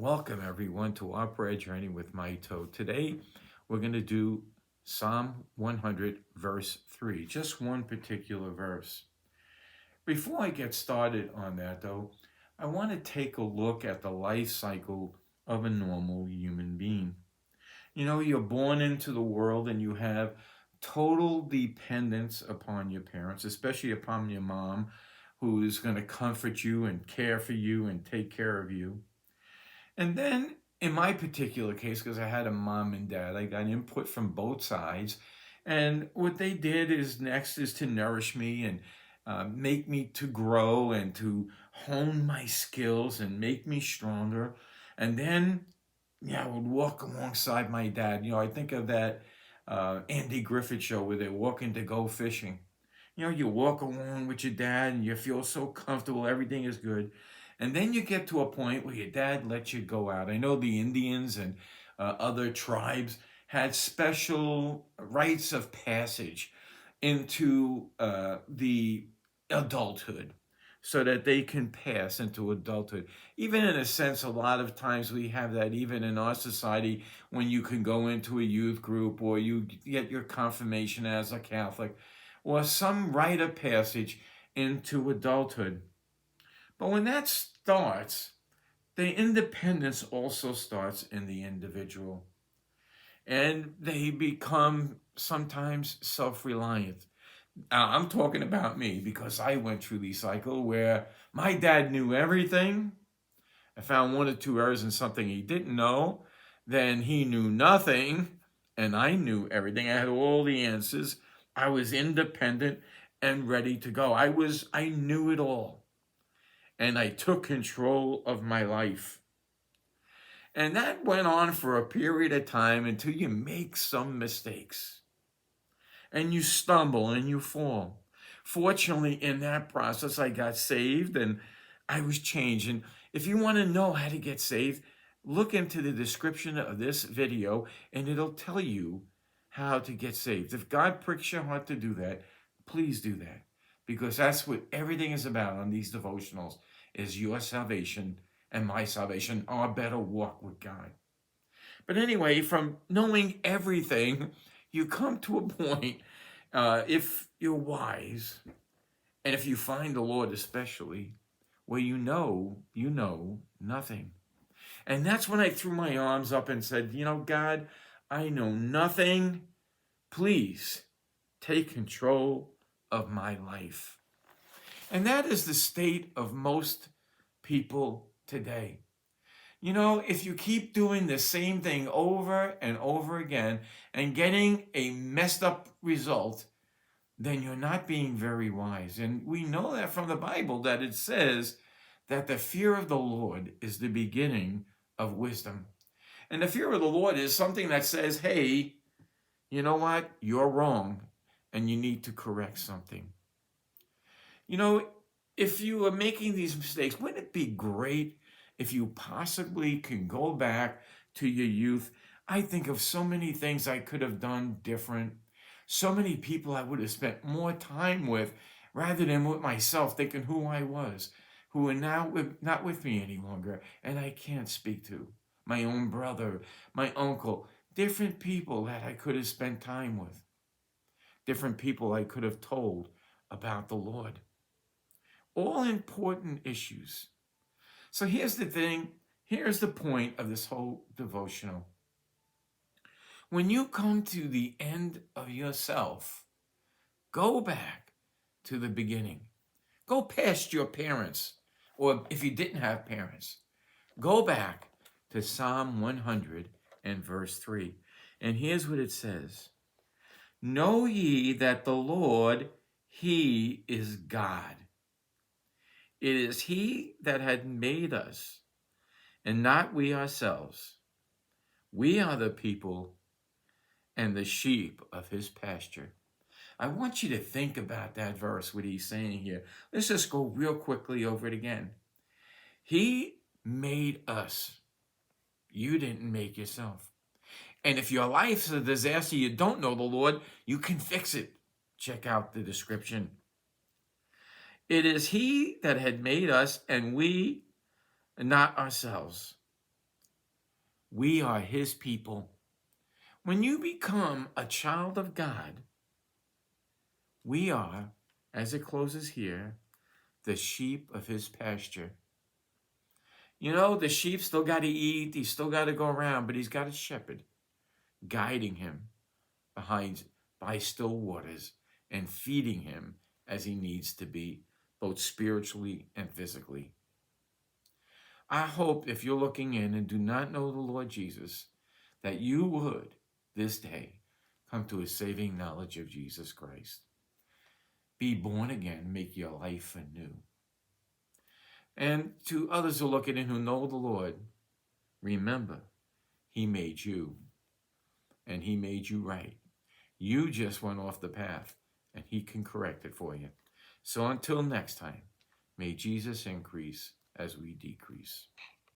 Welcome, everyone, to our prayer journey with my toe. Today, we're going to do Psalm 100, verse 3, just one particular verse. Before I get started on that, though, I want to take a look at the life cycle of a normal human being. You know, you're born into the world and you have total dependence upon your parents, especially upon your mom, who is going to comfort you and care for you and take care of you. And then in my particular case, because I had a mom and dad, I got input from both sides. And what they did is next is to nourish me and make me to grow and to hone my skills and make me stronger. And then, yeah, I would walk alongside my dad. You know, I think of that Andy Griffith show where they're walking to go fishing. You know, you walk along with your dad and you feel so comfortable, everything is good. And then you get to a point where your dad lets you go out. I know the Indians and other tribes had special rites of passage into the adulthood so that they can pass into adulthood. Even in a sense, a lot of times we have that even in our society when you can go into a youth group or you get your confirmation as a Catholic or some rite of passage into adulthood. But when that starts, the independence also starts in the individual. And they become sometimes self reliant. I'm talking about me because I went through the cycle where my dad knew everything. I found one or two errors in something he didn't know. Then he knew nothing, and I knew everything. I had all the answers. I was independent and ready to go. I knew it all. And I took control of my life. And that went on for a period of time until you make some mistakes and you stumble and you fall. Fortunately, in that process, I got saved and I was changed. And if you want to know how to get saved, look into the description of this video and it'll tell you how to get saved. If God pricks your heart to do that, please do that. Because that's what everything is about on these devotionals is your salvation and my salvation, our better walk with God. But anyway, from knowing everything, you come to a point, if you're wise, and if you find the Lord especially, where you know nothing. And that's when I threw my arms up and said, you know, God, I know nothing. Please take control of my life. And that is the state of most people today. You know, if you keep doing the same thing over and over again and getting a messed up result, then you're not being very wise. And we know that from the Bible that it says that the fear of the Lord is the beginning of wisdom. And the fear of the Lord is something that says, hey, you know what? You're wrong and you need to correct something. You know, if you are making these mistakes, wouldn't it be great if you possibly can go back to your youth? I think of so many things I could have done different, so many people I would have spent more time with rather than with myself, thinking who I was, who are now not with me any longer, and I can't speak to. My own brother, my uncle, different people that I could have spent time with, different people I could have told about the Lord. All important issues. So here's the thing, here's the point of this whole devotional. When you come to the end of yourself, go back to the beginning. Go past your parents, or if you didn't have parents, go back to Psalm 100 and verse 3. And here's what it says. Know ye that the Lord, He is God. It is He that had made us, and not we ourselves. We are the people and the sheep of His pasture. I want you to think about that verse, what he's saying here. Let's just go real quickly over it again. He made us. You didn't make yourself. And if your life's a disaster, you don't know the Lord, you can fix it. Check out the description. It is He that had made us, and we, not ourselves. We are his people. When you become a child of God, we are, as it closes here, the sheep of his pasture. You know, the sheep still got to eat, he still got to go around, but he's got a shepherd guiding him by still waters and feeding him as he needs to be, both spiritually and physically. I hope if you're looking in and do not know the Lord Jesus, that you would this day come to a saving knowledge of Jesus Christ. Be born again, make your life anew. And to others who are looking in who know the Lord, remember, he made you, and he made you right. You just went off the path, and he can correct it for you. So until next time, may Jesus increase as we decrease.